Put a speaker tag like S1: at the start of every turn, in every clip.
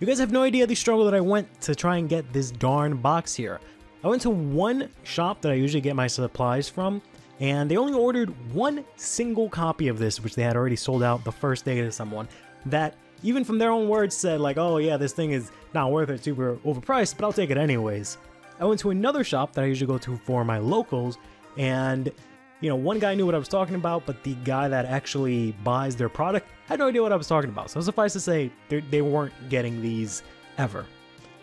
S1: You guys have no idea the struggle that I went to try and get this darn box here. I went to one shop that I usually get my supplies from, and they only ordered one single copy of this, which they had already sold out the first day to someone, that even from their own words said like, oh yeah, this thing is not worth it, super overpriced, but I'll take it anyways. I went to another shop that I usually go to for my locals, and you know, one guy knew what I was talking about, but the guy that actually buys their product had no idea what I was talking about. So suffice to say, they weren't getting these ever.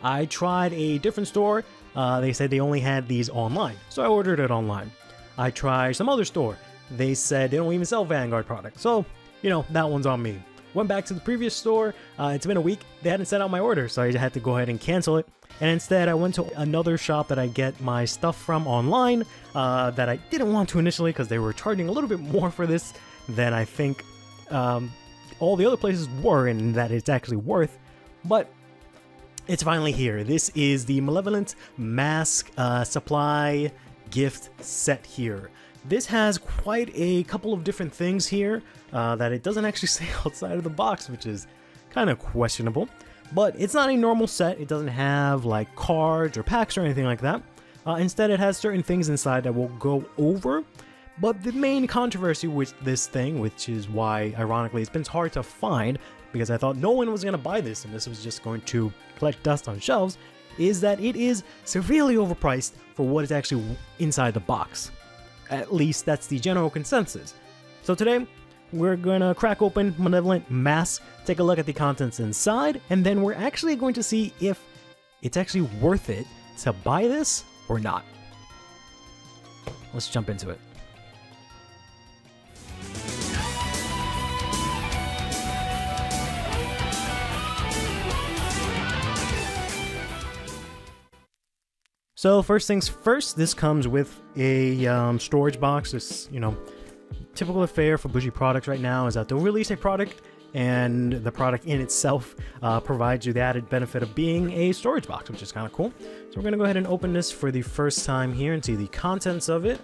S1: I tried a different store. They said they only had these online, so I ordered it online. I tried some other store. They said they don't even sell Vanguard products, so you know, that one's on me. Went back to the previous store. It's been a week. They hadn't sent out my order, so I had to go ahead and cancel it. And instead, I went to another shop that I get my stuff from online that I didn't want to initially because they were charging a little bit more for this than I think all the other places were, and that it's actually worth. But it's finally here. This is the Malevolent Masques supply gift set here. This has quite a couple of different things here that it doesn't actually say outside of the box, which is kind of questionable. But it's not a normal set. It doesn't have like cards or packs or anything like that. Instead, it has certain things inside that we'll go over. But the main controversy with this thing, which is why, ironically, it's been hard to find, because I thought no one was going to buy this and this was just going to collect dust on shelves, is that it is severely overpriced for what is actually inside the box. At least that's the general consensus. So today, we're gonna crack open Malevolent Masques, take a look at the contents inside, and then we're actually going to see if it's actually worth it to buy this or not. Let's jump into it. So first things first, this comes with a storage box. This, you know, typical affair for bougie products right now is that they'll release a product and the product in itself provides you the added benefit of being a storage box, which is kind of cool. So we're going to go ahead and open this for the first time here and see the contents of it.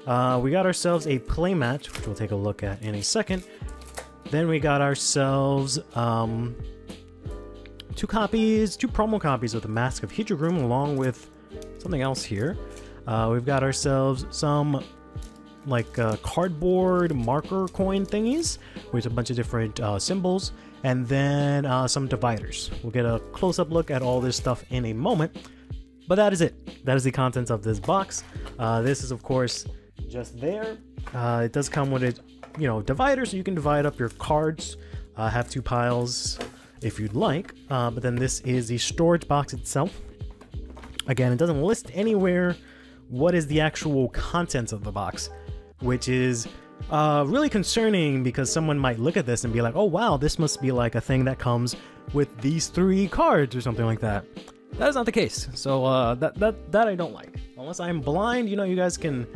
S1: We got ourselves a playmat, which we'll take a look at in a second. Then we got ourselves two promo copies of the Mask of Hydrogroom along with something else here. We've got ourselves some like cardboard marker coin thingies with a bunch of different symbols, and then some dividers. We'll get a close-up look at all this stuff in a moment, but that is it. That is the contents of this box. This is of course just there. It does come with it, you know, dividers, so you can divide up your cards, have two piles if you'd like, but then this is the storage box itself. Again, it doesn't list anywhere what is the actual contents of the box, which is really concerning because someone might look at this and be like, oh wow, this must be like a thing that comes with these 3 cards or something like that. That is not the case, so that I don't like. Unless I'm blind, you know, you guys can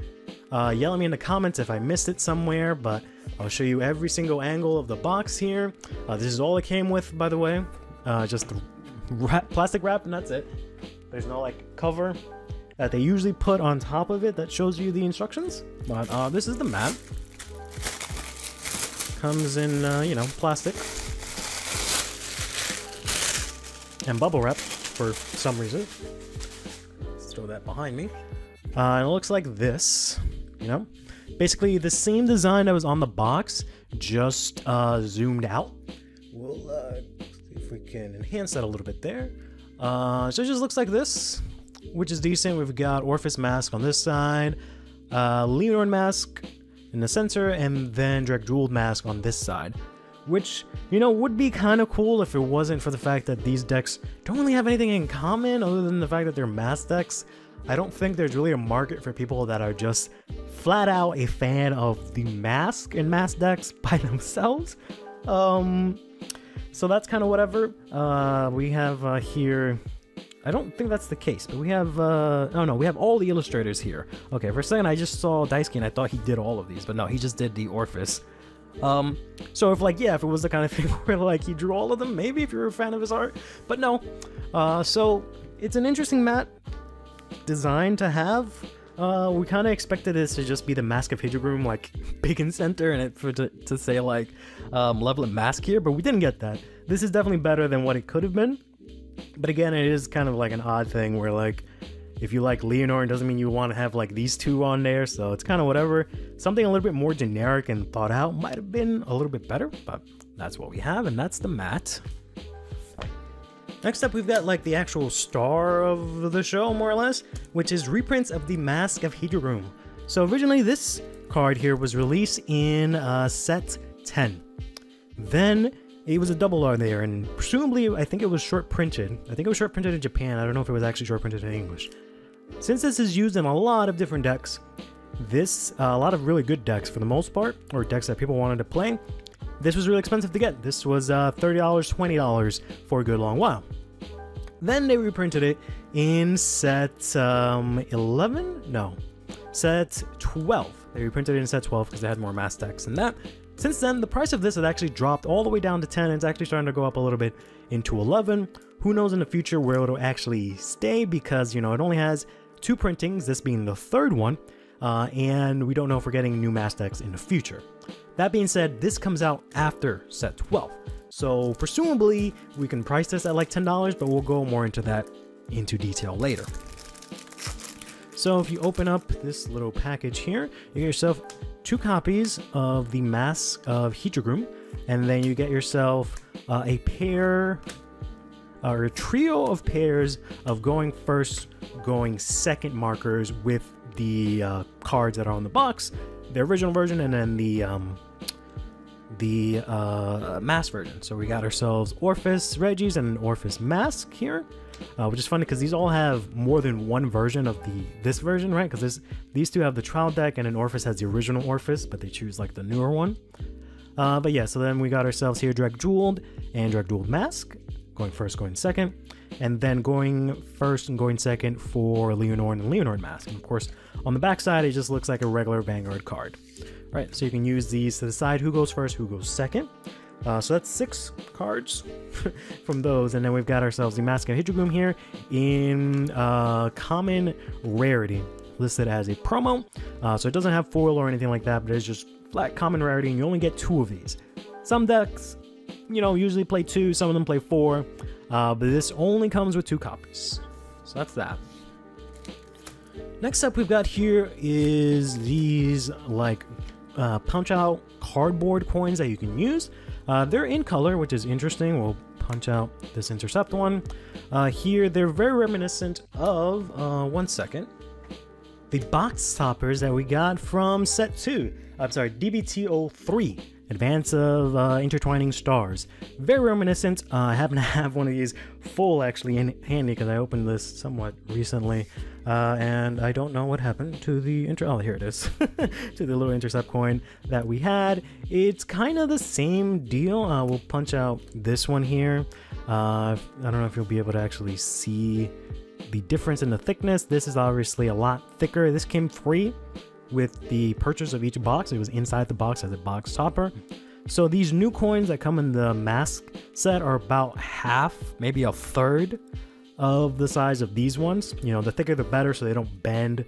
S1: yell at me in the comments if I missed it somewhere, but I'll show you every single angle of the box here. This is all it came with, by the way. Just the plastic wrap and that's it. There's no like cover that they usually put on top of it that shows you the instructions, but this is the mat. Comes in, you know, plastic and bubble wrap for some reason. Let's throw that behind me. And it looks like this, you know, basically the same design that was on the box, just zoomed out. We'll see if we can enhance that a little bit there. So it just looks like this, which is decent. We've got Orpheus Mask on this side, Leonor Mask in the center, and then Direct Jeweled Mask on this side, which, you know, would be kind of cool if it wasn't for the fact that these decks don't really have anything in common other than the fact that they're mask decks. I don't think there's really a market for people that are just flat out a fan of the mask and mask decks by themselves. So that's kind of whatever. We have here, I don't think that's the case, but we have, oh no, we have all the illustrators here. Okay, for a second I just saw Daisuke and I thought he did all of these, but no, he just did the Orpheus. So if like, yeah, if it was the kind of thing where like he drew all of them, maybe if you're a fan of his art, but no. So it's an interesting mat design to have. We kind of expected this to just be the Mask of Hydrogroom, like big in center, and it to say like Malevolent Masques here, but we didn't get that. This is definitely better than what it could have been. But again, it is kind of like an odd thing where like, if you like Leonore, it doesn't mean you want to have like these two on there, so it's kind of whatever. Something a little bit more generic and thought out might have been a little bit better, but that's what we have, and that's the mat. Next up, we've got like the actual star of the show, more or less, which is reprints of the Mask of Hydroom. So originally, this card here was released in set 10. Then it was a double R there, and presumably, I think it was short printed. I think it was short printed in Japan. I don't know if it was actually short printed in English. Since this is used in a lot of different decks, a lot of really good decks for the most part, or decks that people wanted to play, this was really expensive to get. This was $30, $20 for a good long while. Then they reprinted it in set 11? No, set 12. They reprinted it in set 12 because they had more mass decks than that. Since then, the price of this had actually dropped all the way down to 10. It's actually starting to go up a little bit into 11. Who knows in the future where it'll actually stay, because, you know, it only has 2 printings, this being the 3rd one, and we don't know if we're getting new mass decks in the future. That being said, this comes out after set 12. So presumably we can price this at like $10, but we'll go more into that into detail later. So if you open up this little package here, you get yourself 2 copies of the Mask of Hydroom, and then you get yourself a pair, or a trio of pairs of going first, going second markers with the cards that are on the box, the original version, and then the mask version. So we got ourselves Orphis Regis and an Orphis Mask here, which is funny because these all have more than one version of this version, right? Because these two have the trial deck, and then Orphis has the original Orphis, but they choose like the newer one. But yeah, so then we got ourselves here Drag Jeweled and Drag Jeweled Mask, going first, going second, and then going first and going second for Leonore and Leonore Mask. And of course, on the back side, it just looks like a regular Vanguard card. Right, so you can use these to decide who goes first, who goes second. So that's 6 cards from those, and then we've got ourselves the Mask of Hydroom here in common rarity, listed as a promo. So it doesn't have foil or anything like that, but it's just flat common rarity, and you only get 2 of these. Some decks, you know, usually play 2, some of them play 4, but this only comes with 2 copies. So that's that. Next up we've got here is these like punch out cardboard coins that you can use. They're in color, which is interesting. We'll punch out this Intercept one. Here they're very reminiscent of, one second, the box toppers that we got from set 2. I'm sorry, DBT03, Advance of Intertwining Stars. Very reminiscent. I happen to have one of these full actually in handy because I opened this somewhat recently, and I don't know what happened to the oh, here it is, to the little Intercept coin that we had. It's kind of the same deal. We'll punch out this one here. I don't know if you'll be able to actually see the difference in the thickness. This is obviously a lot thicker. This came free with the purchase of each box. It was inside the box as a box topper. So these new coins that come in the mask set are about half, maybe a third of the size of these ones. You know, the thicker the better, so they don't bend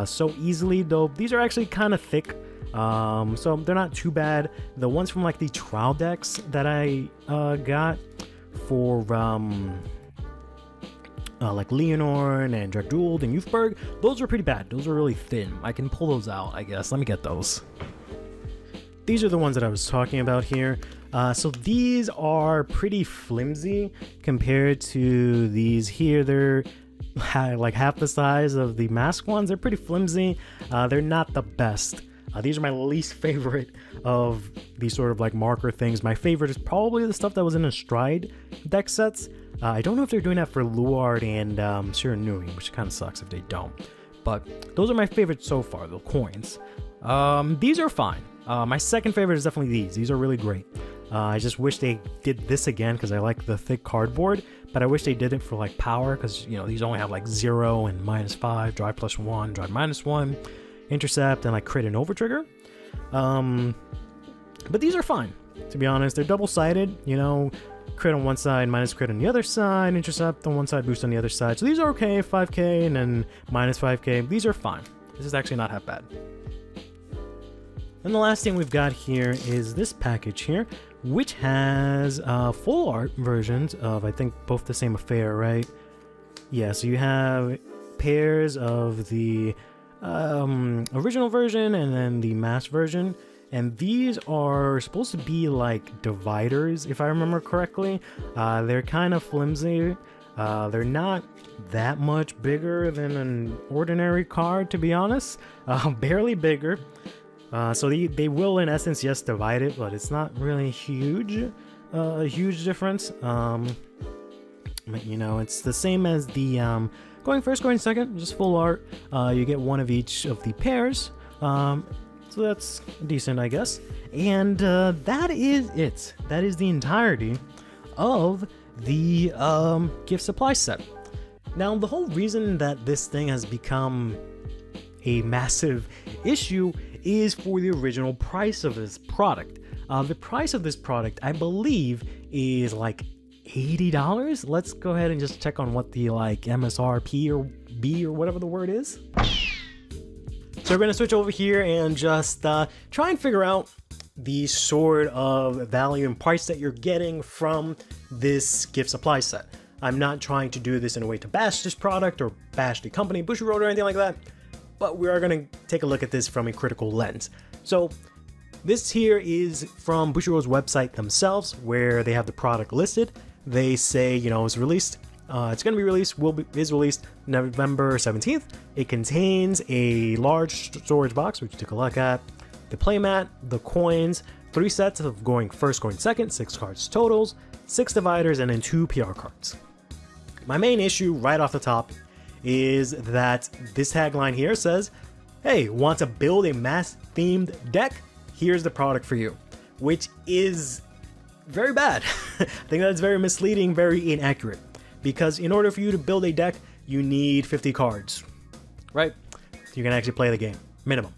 S1: so easily, though these are actually kind of thick, so they're not too bad. The ones from like the trial decks that I got for like Leonore and Drag Jeweled and Youthberg, those are pretty bad. Those are really thin. I can pull those out, I guess. Let me get those. These are the ones that I was talking about here. So these are pretty flimsy compared to these here. They're like half the size of the mask ones. They're pretty flimsy. They're not the best. These are my least favorite of these sort of like marker things. My favorite is probably the stuff that was in a Stride deck sets. I don't know if they're doing that for Luard and Shiranui, which kind of sucks if they don't. But those are my favorites so far, the coins. These are fine. My second favorite is definitely these. These are really great. I just wish they did this again because I like the thick cardboard, but I wish they did it for like power because, you know, these only have like 0 and -5, drive +1, drive -1, intercept, and like crit and overtrigger. But these are fine, to be honest. They're double-sided, you know, crit on one side, minus crit on the other side, intercept on one side, boost on the other side. So these are okay, 5k and then -5k. These are fine. This is actually not half bad. And the last thing we've got here is this package here, which has full art versions of, I think, both the same affair, right? Yeah, so you have pairs of the original version and then the mask version. And these are supposed to be like dividers, if I remember correctly. They're kind of flimsy. They're not that much bigger than an ordinary card, to be honest. Barely bigger. So they will, in essence, yes, divide it, but it's not really huge, a huge difference. But, you know, it's the same as the going first, going second, just full art. You get one of each of the pairs. So that's decent, I guess. And that is it. That is the entirety of the gift supply set. Now, the whole reason that this thing has become a massive issue is for the original price of this product. The price of this product, I believe, is like $80. Let's go ahead and just check on what the like MSRP or B or whatever the word is. So we're going to switch over here and just try and figure out the sort of value and price that you're getting from this gift supply set. I'm not trying to do this in a way to bash this product or bash the company, Bushiroad, or anything like that, but we are going to take a look at this from a critical lens. So this here is from Bushiroad's website themselves, where they have the product listed. They say, you know, it's released. It's going to be released, is released November 17th. It contains a large storage box, which you took a look at, the playmat, the coins, 3 sets of going first, going second, 6 cards totals, 6 dividers, and then 2 PR cards. My main issue right off the top is that this tagline here says, hey, want to build a mask-themed deck? Here's the product for you, which is very bad. I think that's very misleading, very inaccurate, because in order for you to build a deck, you need 50 cards, right? You can actually play the game, minimum.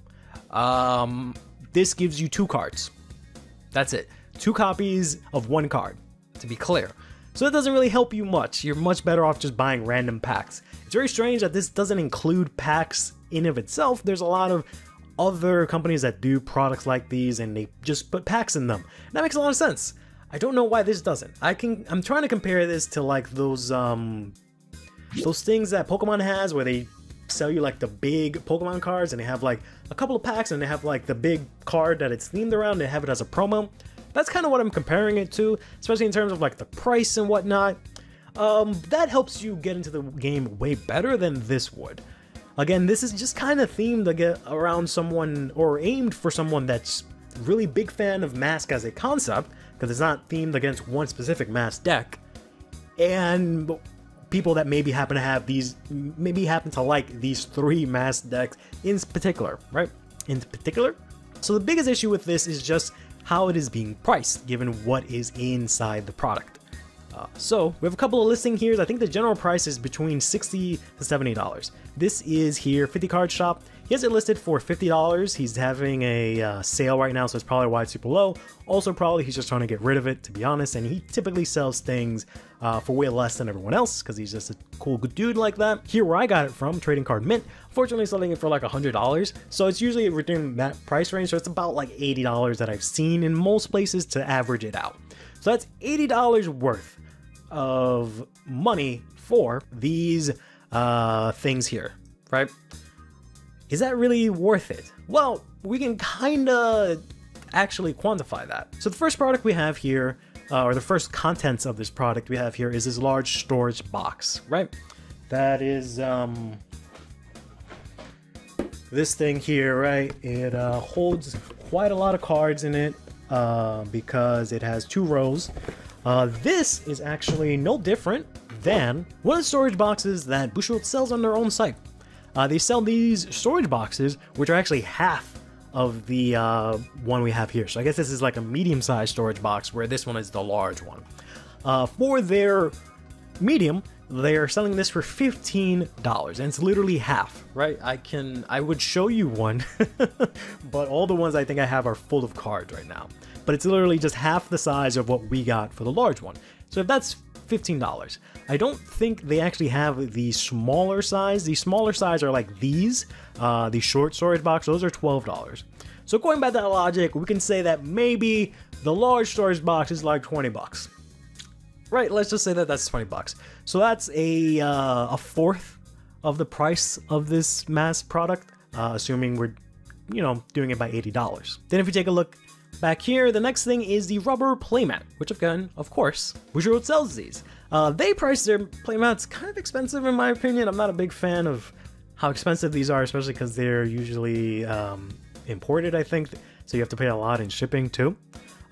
S1: This gives you 2 cards. That's it. 2 copies of 1 card, to be clear. So that doesn't really help you much. You're much better off just buying random packs. It's very strange that this doesn't include packs in of itself. There's a lot of other companies that do products like these and they just put packs in them. And that makes a lot of sense. I don't know why this doesn't. I'm trying to compare this to like those things that Pokemon has where they sell you like the big Pokemon cards and they have like a couple of packs and they have like the big card that it's themed around, they have it as a promo. That's kind of what I'm comparing it to, especially in terms of like the price and whatnot. That helps you get into the game way better than this would. Again, this is just kind of themed to get around someone or aimed for someone that's really big fan of Mask as a concept, because it's not themed against one specific Mask deck, and people that maybe happen to have these, maybe happen to like these 3 Mask decks in particular, right? In particular. So the biggest issue with this is just how it is being priced, given what is inside the product. So we have a couple of listing here. I think the general price is between $60 to $70. This is here, 50 card shop. He has it listed for $50. He's having a sale right now, so it's probably why it's super low. Also, probably he's just trying to get rid of it, to be honest. And he typically sells things for way less than everyone else, because he's just a cool, good dude like that. Here where I got it from, Trading Card Mint, fortunately selling it for like $100. So it's usually within that price range. So it's about like $80 that I've seen in most places to average it out. So that's $80 worth of money for these things here, right? Is that really worth it? Well, we can kind of actually quantify that. So the first product we have here, or the first contents of this product we have here, is this large storage box, right? That is this thing here, right? It holds quite a lot of cards in it because it has 2 rows. This is actually no different than one of the storage boxes that Bushiroad sells on their own site. They sell these storage boxes, which are actually half of the one we have here. So I guess this is like a medium-sized storage box, where this one is the large one. For their medium, they are selling this for $15, and it's literally half, right? I would show you one, but all the ones I think I have are full of cards right now. But it's literally just half the size of what we got for the large one. So if that's $15, I don't think they actually have the smaller size. The smaller size are like these, the short storage box, those are $12. So going by that logic, we can say that maybe the large storage box is like 20 bucks. Right, let's just say that that's 20 bucks. So that's a fourth of the price of this mass product, assuming we're, doing it by $80. Then if you take a look back here, the next thing is the rubber playmat, which again, of course, Bushiroad sells these. They price their playmats kind of expensive in my opinion. I'm not a big fan of how expensive these are, especially because they're usually imported, I think. So you have to pay a lot in shipping too.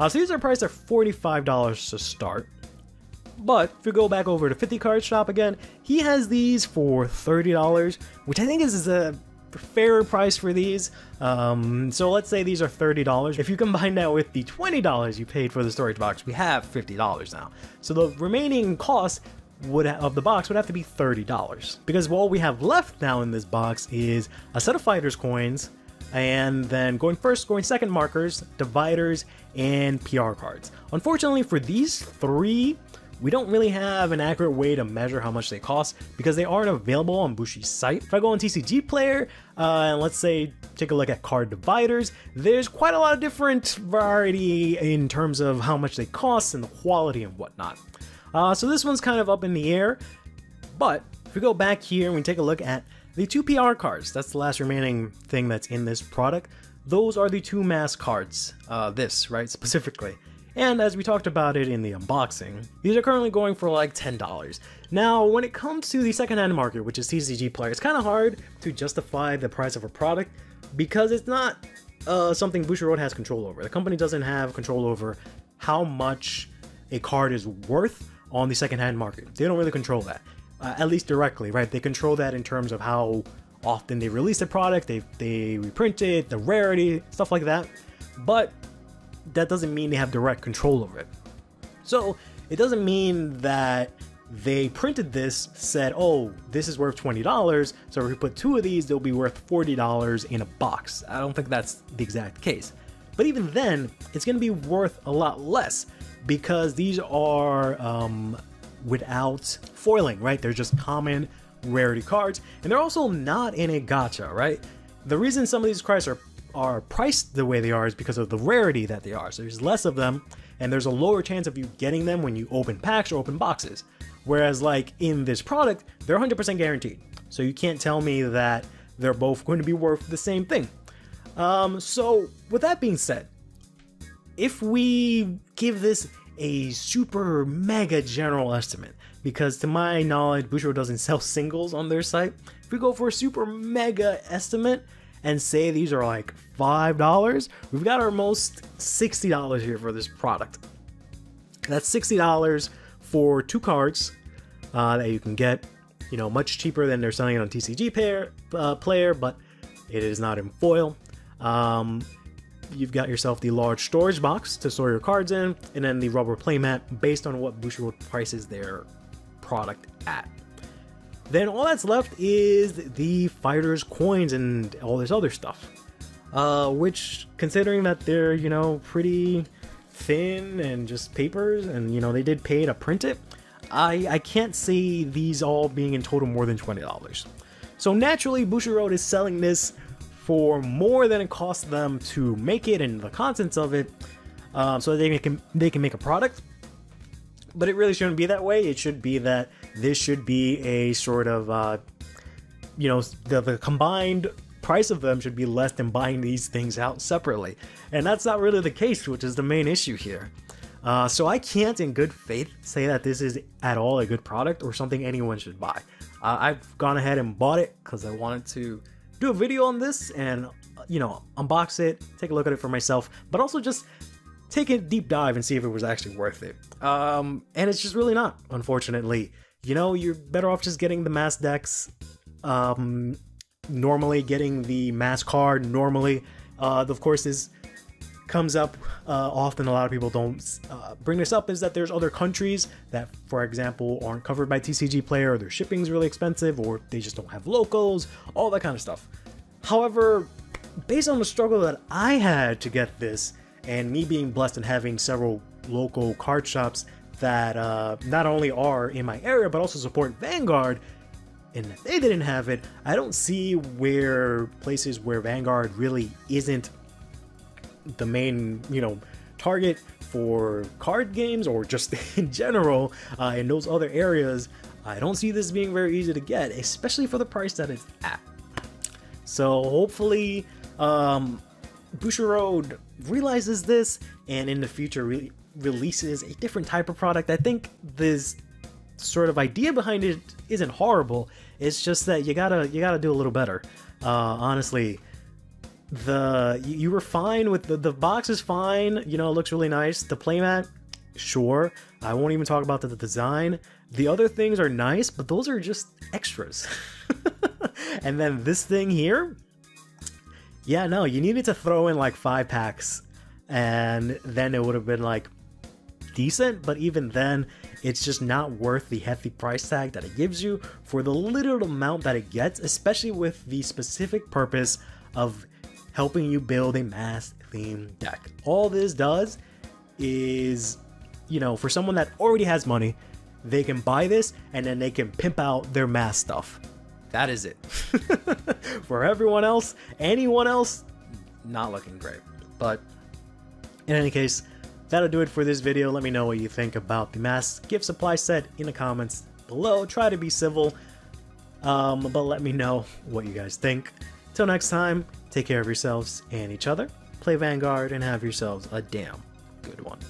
S1: So these are priced at $45 to start. But if we go back over to 50 Card Shop again, he has these for $30, which I think is a fair price for these. So let's say these are $30. If you combine that with the $20 you paid for the storage box, we have $50 now. So the remaining cost of the box would have to be $30. Because all we have left now in this box is a set of fighters coins, and then going first, going second markers, dividers, and PR cards. Unfortunately for these three, we don't really have an accurate way to measure how much they cost because they aren't available on Bushi's site. If I go on TCG Player, and let's say take a look at card dividers, there's quite a lot of different variety in terms of how much they cost and the quality and whatnot. So this one's kind of up in the air, but if we go back here and we take a look at the two PR cards, that's the last remaining thing that's in this product. Those are the two mass cards, right, specifically. And as we talked about it in the unboxing, these are currently going for like $10. Now, when it comes to the secondhand market, which is TCG Player, it's kind of hard to justify the price of a product because it's not something Bushiroad has control over. The company doesn't have control over how much a card is worth on the secondhand market. They don't really control that, at least directly, right? They control that in terms of how often they release a product, they reprint it, the rarity, stuff like that. But that doesn't mean they have direct control over it. So it doesn't mean that they printed this, said, oh, this is worth $20, so if we put two of these, they'll be worth $40 in a box. I don't think that's the exact case. But even then, it's going to be worth a lot less because these are without foiling, right? They're just common rarity cards, and they're also not in a gacha, right? The reason some of these cards are priced the way they are is because of the rarity that they are. So there's less of them, and there's a lower chance of you getting them when you open packs or open boxes. Whereas like in this product, they're 100% guaranteed. So you can't tell me that they're both going to be worth the same thing. So with that being said, if we give this a super mega general estimate, because to my knowledge, Bushiroad doesn't sell singles on their site. If we go for a super mega estimate and say these are like $5, we've got almost $60 here for this product. That's $60 for two cards that you can get, much cheaper than they're selling it on TCG Player, but it is not in foil. You've got yourself the large storage box to store your cards in, and then the rubber playmat based on what Bushiroad prices their product at. Then all that's left is the fighters coins and all this other stuff, which, considering that they're pretty thin and just papers, and they did pay to print it, I can't see these all being in total more than $20. So naturally, Bushiroad is selling this for more than it costs them to make it and the contents of it, so they can make a product. But it really shouldn't be that way. It should be that this should be a sort of, the combined price of them should be less than buying these things out separately. And that's not really the case, which is the main issue here. So I can't in good faith say that this is at all a good product or something anyone should buy. I've gone ahead and bought it because I wanted to do a video on this and, unbox it, take a look at it for myself, but also just take a deep dive and see if it was actually worth it. And it's just really not, unfortunately. You're better off just getting the mass decks, normally getting the mass card normally. Of course, this comes up often. A lot of people don't bring this up, is that there's other countries that, for example, aren't covered by TCG Player, or their shipping's really expensive, or they just don't have locals, all that kind of stuff. However, based on the struggle that I had to get this, and me being blessed and having several local card shops that not only are in my area but also support Vanguard, and if they didn't have it, I don't see where places where Vanguard really isn't the main, target for card games or just in general in those other areas, I don't see this being very easy to get, especially for the price that it's at. So hopefully Bushiroad realizes this and in the future releases a different type of product. I think this sort of idea behind it isn't horrible. It's just that you gotta do a little better. Honestly, you were fine with the box is fine. It looks really nice. The playmat, sure. I won't even talk about the design. The other things are nice, but those are just extras. And then this thing here, yeah, no, you needed to throw in like 5 packs, and then it would have been like decent. But even then, it's just not worth the hefty price tag that it gives you for the little amount that it gets, especially with the specific purpose of helping you build a mask themed deck. All this does is, for someone that already has money, they can buy this and then they can pimp out their mask stuff. That is it. For everyone else, anyone else, not looking great. But in any case, that'll do it for this video. Let me know what you think about the mask gift supply set in the comments below. Try to be civil, but let me know what you guys think. Till next time, take care of yourselves and each other, play Vanguard, and have yourselves a damn good one.